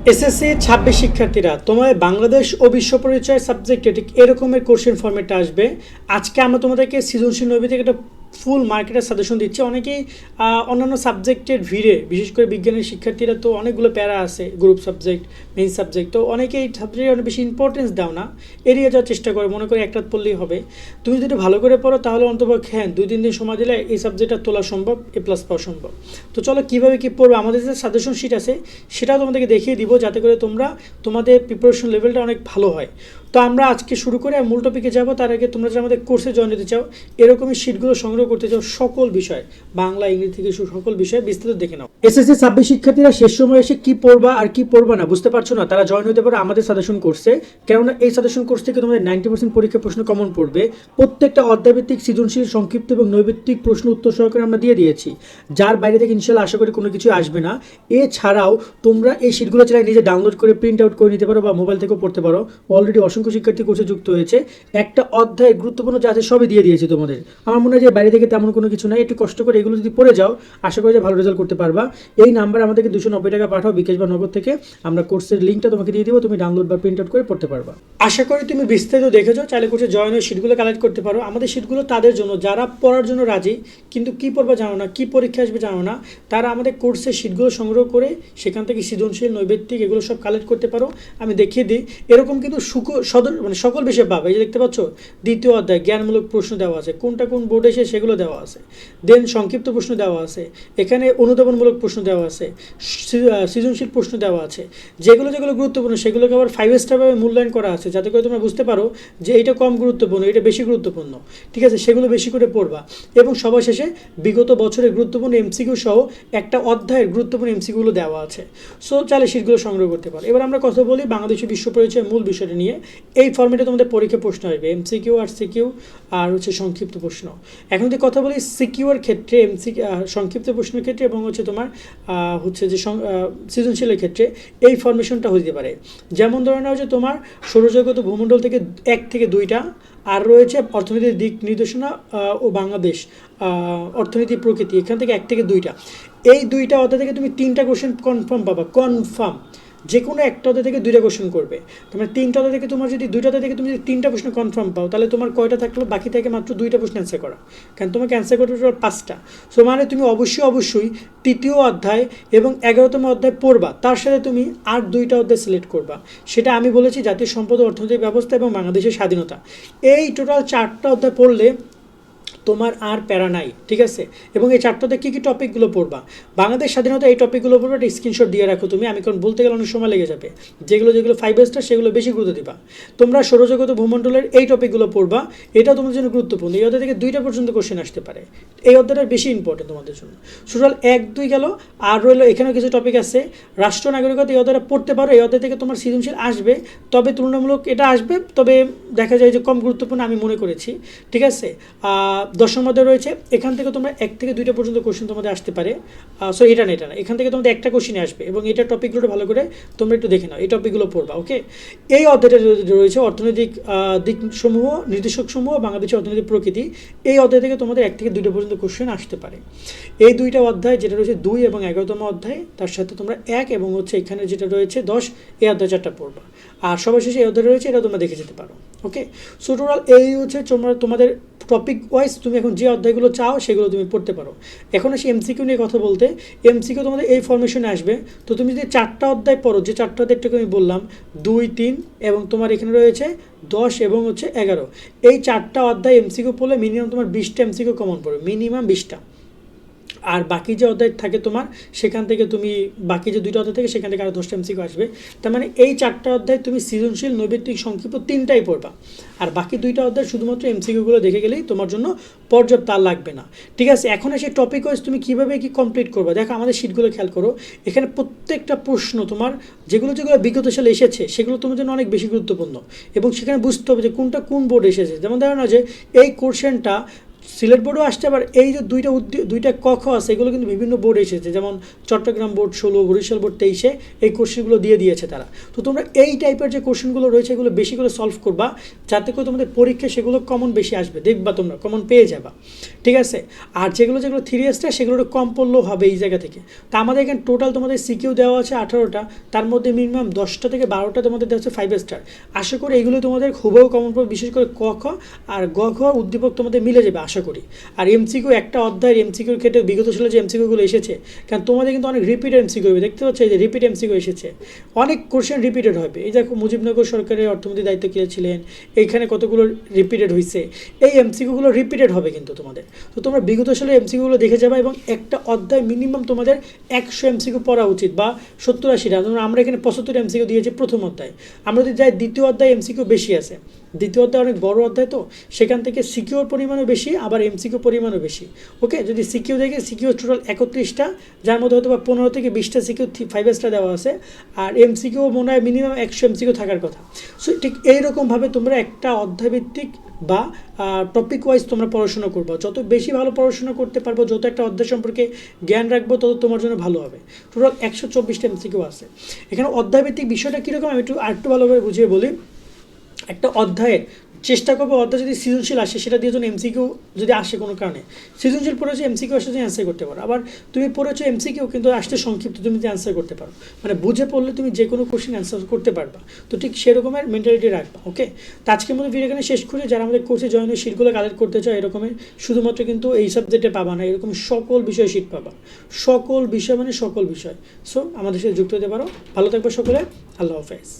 SSC 26 শিক্ষার্থীরা, তোমার বাংলাদেশ ও বিশ্ব পরিচয় সাবজেক্টে ঠিক এরকমের কোশ্চেন ফরম্যাটটা আসবে। আজকে আমরা তোমাদেরকে সৃজনশীল নৈবেদিক একটা ফুল মার্কেটের সাজেশন দিচ্ছি। অনেকেই অন্যান্য সাবজেক্টের ভিড়ে, বিশেষ করে বিজ্ঞানের শিক্ষার্থীরা তো অনেকগুলো প্যারা আছে, গ্রুপ সাবজেক্ট, মেইন সাবজেক্ট, তো অনেকেই সাবজেক্টে অনেক বেশি ইম্পর্টেন্স দাও না, এড়িয়ে যাওয়ার চেষ্টা করে, মনে করে একটা পড়লেই হবে। তুমি যদি ভালো করে পড়ো তাহলে অন্তপক্ষে হ্যাঁ 2-3 দিন সময় দিলে এই সাবজেক্টটা তোলা সম্ভব, এ প্লাস পাওয়া সম্ভব। তো চলো কীভাবে কী পড়বে, আমাদের যে সাজেশন শিট আছে সেটাও তোমাদেরকে দেখিয়ে দিব, যাতে করে তোমরা তোমাদের প্রিপারেশন লেভেলটা অনেক ভালো হয়। তো আমরা আজকে শুরু করে মূল টপিকে যাব। তার আগে তোমরা যারা আমাদের কোর্সে জয়েন দিতে চাও, এরকমই শিটগুলো সংগ্রহ করতে চাও, সকল বিষয় বাংলা ইংরেজি থেকে সকল বিষয়ে বিস্তারিত দেখে নাও। এসএসসি 26 শিক্ষার্থীরা শেষ সময় এসে কি পড়বা আর কি পড়বা না বুঝতে পারছো না, তারা জয়েন হতে পারে আমাদের সাজেশন কোর্সে। কেননা এই সাজেশন কোর্স থেকে তোমাদের 90% পরীক্ষা প্রশ্ন কমন পড়বে। প্রত্যেকটা অধ্যায়ভিত্তিক সৃজনশীল, সংক্ষিপ্ত এবং নৈবেত্তিক প্রশ্ন উত্তর সহকারে আমরা দিয়ে দিয়েছি, যার বাইরে থেকে ইনশাল্লাহ আশা করি কোনো কিছু আসবে না। এছাড়াও তোমরা এই শিটগুলো চাইলে নিজে ডাউনলোড করে প্রিন্ট আউট করে নিতে পারো বা মোবাইল থেকেও পড়তে পারো। অলরেডি অসংখ্য শিক্ষার্থী কোর্সে যুক্ত হয়েছে। একটা অধ্যায় গুরুত্বপূর্ণ যা আছে সবই দিয়ে দিয়েছি তোমাদের। আমার মনে হয় যে বাইরে থেকে তেমন কোনো কিছু নাই, একটু কষ্ট করে এগুলো যদি পড়ে যাও আশা করি যে ভালো রেজাল্ট করতে পারবা। এই নাম্বার আমাদেরকে 290 টাকা পাঠাও, বিকাশ বা নগদ থেকে। আমরা কোর্সের লিঙ্কটা তোমাকে দিয়ে দিব, তুমি ডাউনলোড বা প্রিন্ট আউট করে পড়তে পারবা। আশা করি তুমি বিস্তারিত দেখেছো, চাইলে কোর্সে জয়েন হয়ে শিটগুলো কালেক্ট করতে পারো। আমাদের শিটগুলো তাদের জন্য যারা পড়ার জন্য রাজি কিন্তু কী পড়বা জানো না, কী পরীক্ষা আসবে জানো না, তারা আমাদের কোর্সের শিটগুলো সংগ্রহ করে সেখান থেকে সৃজনশীল, নৈবেত্তিক এগুলো সব কালেক্ট করতে পারো। আমি দেখিয়ে দিই, এরকম কিন্তু সকল বিষয় পাবে। এই যে দেখতে পাচ্ছ, দ্বিতীয় অধ্যায় জ্ঞানমূলক প্রশ্ন দেওয়া আছে, কোনটা কোন বোর্ডে এসে সেগুলো দেওয়া আছে। দেন সংক্ষিপ্ত প্রশ্ন দেওয়া আছে, এখানে অনুধাবনমূলক প্রশ্ন দেওয়া আছে, সৃজনশীল প্রশ্ন দেওয়া আছে। যেগুলো যেগুলো গুরুত্বপূর্ণ সেগুলোকে আবার 5 স্টারভাবে মূল্যায়ন করা আছে, যাতে করে তোমরা বুঝতে পারো যে এটা কম গুরুত্বপূর্ণ, এটা বেশি গুরুত্বপূর্ণ। ঠিক আছে, সেগুলো বেশি করে পড়বা। এবং সবার শেষে বিগত বছরের গুরুত্বপূর্ণ এমসিকিউ সহ একটা অধ্যায়ের গুরুত্বপূর্ণ এমসিকিউগুলো দেওয়া আছে। সো চাইলে শিটগুলো সংগ্রহ করতে পারো। এবার আমরা কথা বলি বাংলাদেশের বিশ্ব পরিচয়ের মূল বিষয়টা নিয়ে। এই ফর্মেটে তোমাদের পরীক্ষা প্রশ্ন আসবে, এমসিকিউ আর সিকিউ আর হচ্ছে সংক্ষিপ্ত প্রশ্ন। এখন যদি কথা বলি সিকিউর ক্ষেত্রে, সংক্ষিপ্ত প্রশ্নের ক্ষেত্রে এবং হচ্ছে তোমার হচ্ছে যে সৃজনশীলের ক্ষেত্রে এই ফরমেশনটা হতে পারে। যেমন ধরে নাও যে তোমার সৌরজগৎ ও ভূমণ্ডল থেকে 1 থেকে 2টা, আর রয়েছে অর্থনীতির দিক নির্দেশনা ও বাংলাদেশ, অর্থনীতি প্রকৃতি, এখান থেকে 1 থেকে 2টা। এই 2টা অধ্যায় থেকে তুমি 3টা কোশ্চেন কনফার্ম পাবা, কনফার্ম। যে কোনো একটা অধ্যায় থেকে 2টা কোশ্চেন করবে। তোমার 3টা অধ্যায় থেকে তোমার যদি 2টা অধ্যায় থেকে তুমি যদি 3টা প্রশ্ন কনফার্ম পাও, তাহলে তোমার কয়টা থাকলো, বাকি থেকে মাত্র 2টা প্রশ্ন অ্যান্সার করা। কারণ তোমাকে অ্যান্সার করতে হবে 5টা। সো মানে তুমি অবশ্যই তৃতীয় অধ্যায় এবং 11তম অধ্যায় পড়বা, তার সাথে তুমি আর 2টা অধ্যায় সিলেক্ট করবা। সেটা আমি বলেছি জাতীয় সম্পদ, অর্থনৈতিক ব্যবস্থা এবং বাংলাদেশের স্বাধীনতা। এই টোটাল 4টা অধ্যায় পড়লে তোমার আর প্যারা নাই। ঠিক আছে, এবং এই 4টাতে কী কী টপিকগুলো পড়বা, বাংলাদেশ স্বাধীনতা এই টপিকগুলো পড়বা, একটা স্ক্রিনশট দিয়ে রাখো তুমি। আমি কারণ বলতে গেলে অনেক সময় লেগে যাবে। যেগুলো 5 স্টার সেগুলো বেশি গুরুত্ব দিবা। তোমরা সৌরজগৎ ভূমণ্ডলের এই টপিকগুলো পড়বা, এটাও তোমাদের জন্য গুরুত্বপূর্ণ। এই অধ্যায় থেকে 2টা পর্যন্ত কোশ্চেন আসতে পারে, এই অধ্যায়টা বেশি ইম্পর্টেন্ট তোমাদের জন্য। টোটাল 1-2 গেল, আর রইলো এখানেও কিছু টপিক আছে। রাষ্ট্র নাগরিকতা এই অধ্যায়টা পড়তে পারো, এই অধ্যায় থেকে তোমার সৃজনশীল আসবে, তবে তুলনামূলক এটা আসবে, তবে দেখা যায় যে কম গুরুত্বপূর্ণ আমি মনে করেছি। ঠিক আছে, 10 মধ্যে রয়েছে, এখান থেকে তোমরা 1 থেকে 2টা পর্যন্ত কোশ্চেন তোমাদের আসতে পারে। সো এটা না, এখান থেকে তোমাদের একটা কোশ্চেনই আসবে, এবং এটা টপিকগুলো ভালো করে তোমরা একটু দেখে নাও, এই টপিকগুলো পড়বা। ওকে, এই অধ্যায়টা রয়েছে অর্থনৈতিক দিকসমূহ, নির্দেশকসমূহ, বাংলাদেশের অর্থনৈতিক প্রকৃতি। এই অধ্যায় থেকে তোমাদের 1 থেকে 2টা পর্যন্ত কোশ্চেন আসতে পারে। এই 2টা অধ্যায় যেটা রয়েছে 2 এবং 11তম অধ্যায়, তার সাথে তোমরা 1 এবং হচ্ছে এখানে যেটা রয়েছে 10, এই অধ্যায় 4টা পড়বা। আর সবার শেষে এই অধ্যায় রয়েছে, এটা তোমরা দেখে যেতে পারো। ওকে, সো টোটাল এই হচ্ছে তোমাদের টপিক ওয়াইজ তুমি এখন যে অধ্যায়গুলো চাও সেগুলো তুমি পড়তে পারো। এখন আসি এমসিকিউ নিয়ে কথা বলতে। এমসিকিউ তোমাদের এই ফরমেশনে আসবে। তো তুমি যদি 4টা অধ্যায় পড়ো, যে 4টা অধ্যায়টাকে আমি বললাম 2, 3 এবং তোমার এখানে রয়েছে 10 এবং হচ্ছে 11, এই 4টা অধ্যায় এমসিকিউ পড়লে মিনিমাম তোমার 20টা এমসিকিউ কমন পড়বে, মিনিমাম 20টা। আর বাকি যে অধ্যায় থাকে তোমার, সেখান থেকে তুমি বাকি যে 2টা অধ্যায় থেকে সেখান থেকে আরও 10টা এমসিকিউ আসবে। তার মানে এই 4টা অধ্যায় তুমি সৃজনশীল, নৈবেত্তিক, সংক্ষিপ্ত 3টাই পড়বা। আর বাকি 2টা অধ্যায় শুধুমাত্র এমসিকিউগুলো দেখে গেলেই তোমার জন্য পর্যাপ্ত, আর লাগবে না। ঠিক আছে, এখন এসে টপিক ওয়াইজ তুমি কীভাবে কি কমপ্লিট করবে। দেখো আমাদের শিটগুলো খেয়াল করো, এখানে প্রত্যেকটা প্রশ্ন তোমার যেগুলো বিগত সালে এসেছে সেগুলো তোমার জন্য অনেক বেশি গুরুত্বপূর্ণ, এবং সেখানে বুঝতে হবে যে কোনটা কোন বোর্ড এসেছে। যেমন ধরো না যে এই কোশ্চেনটা সিলেট বোর্ডও আসছে, আবার এই যে দুইটা ক খ আছে এগুলো কিন্তু বিভিন্ন বোর্ড এসেছে, যেমন চট্টগ্রাম বোর্ড 16, বরিশাল বোর্ড 23-এ এই কোশ্চেনগুলো দিয়ে দিয়েছে তারা। তো তোমরা এই টাইপের যে কোশ্চেনগুলো রয়েছে এগুলো বেশি করে সলভ করবা, যাতে করে তোমাদের পরীক্ষায় সেগুলো কমন বেশি আসবে, দেখবা তোমরা কমন পেয়ে যাবা, ঠিক আছে। আর যেগুলো 3 স্টার সেগুলো কম পড়লেও হবে এই জায়গা থেকে। তো আমাদের এখানে টোটাল তোমাদের সিকিউ দেওয়া আছে 18টা, তার মধ্যে মিনিমাম 10টা থেকে 12টা তোমাদের দেওয়া হচ্ছে 5 স্টার। আশা করি এগুলো তোমাদের হুবহু কমন পড়বে, বিশেষ করে ক খ আর গ ঘ উদ্দীপক তোমাদের মিলে যাবে আশা করি। আর এমসিকিউ একটা অধ্যায়ের এমসিকিউর ক্ষেত্রে বিগত সালে যে এমসিকিউগুলো এসেছে, কারণ তোমাদের কিন্তু অনেক রিপিট এমসিকিউ হবে, দেখতে পাচ্ছ এই যে রিপিট এমসিকিউ এসেছে, অনেক কোশ্চেন রিপিটেড হবে। এই দেখো মুজিবনগর সরকারের অর্থমন্ত্রীর দায়িত্ব কে ছিলেন, এইখানে কতগুলো রিপিটেড হয়েছে, এই এমসিকিউগুলো রিপিটেড হবে কিন্তু তোমাদের। তো তোমরা বিগত সালের এমসিকিউগুলো দেখে যাবে, এবং একটা অধ্যায় মিনিমাম তোমাদের 100 এমসিকিউ পড়া উচিত, বা 70-80টা। আমরা এখানে 75 এমসিকিউ দিয়েছি প্রথম অধ্যায়। আমরা যদি যাই দ্বিতীয় অধ্যায় এমসিকিউ বেশি আছে, দ্বিতীয় অধ্যায় অনেক বড় অধ্যায়, তো সেখান থেকে সিকিউর পরিমাণও বেশি, আবার এমসিকিউ পরিমাণও বেশি। ওকে, যদি সিকিউ দেখে সিকিউ টোটাল 31টা, যার মধ্যে হয়তো বা 15 থেকে 20টা সিকিউ 5 স্টার দেওয়া আছে, আর এমসিকিউ মনে হয় মিনিমাম 100 এমসিকিউ থাকার কথা। সো ঠিক এইরকমভাবে তোমরা একটা অধ্যায়ভিত্তিক বা টপিক ওয়াইজ তোমরা পড়াশোনা করবো। যত বেশি ভালো পড়াশোনা করতে পারবো, যত একটা অধ্যায় সম্পর্কে জ্ঞান রাখবো, তত তোমার জন্য ভালো হবে। টোটাল 124টা এমসিকিউ আছে এখানে। অধ্যায়ভিত্তিক বিষয়টা কীরকম আমি আরেকটু ভালোভাবে বুঝিয়ে বলি। একটা অধ্যায়ের চেষ্টা করবো, অধ্যায় যদি সৃজনশীল আসে সেটা দিয়ে জন্য এমসিকিউ যদি আসে কোনো কারণে, সৃজনশীল পড়েছো এমসিকিউ আসে তুমি অ্যান্সার করতে পারো। আবার তুমি পড়েছো এমসিকিউ কিন্তু আসতে সংক্ষিপ্ত, তুমি যদি অ্যান্সার করতে পারো, মানে বুঝে পড়লে তুমি যে কোনো কোশ্চেন অ্যান্সার করতে পারবা। তো ঠিক সেরকমের মেন্টালিটি রাখবা। ওকে, তো আজকের মতো ভিডিও এখানে শেষ করে, যারা আমাদের কোর্সে জয়েন হয়ে শিটগুলো কালেক্ট করতে চাও এরকমের, শুধুমাত্র কিন্তু এই সাবজেক্টে পাবা না, এরকম সকল বিষয়ে শিট পাবা, সকল বিষয় মানে সকল বিষয়। সো আমাদের সাথে যুক্ত হতে পারো। ভালো থাকবে সকলে, আল্লাহ হাফেজ।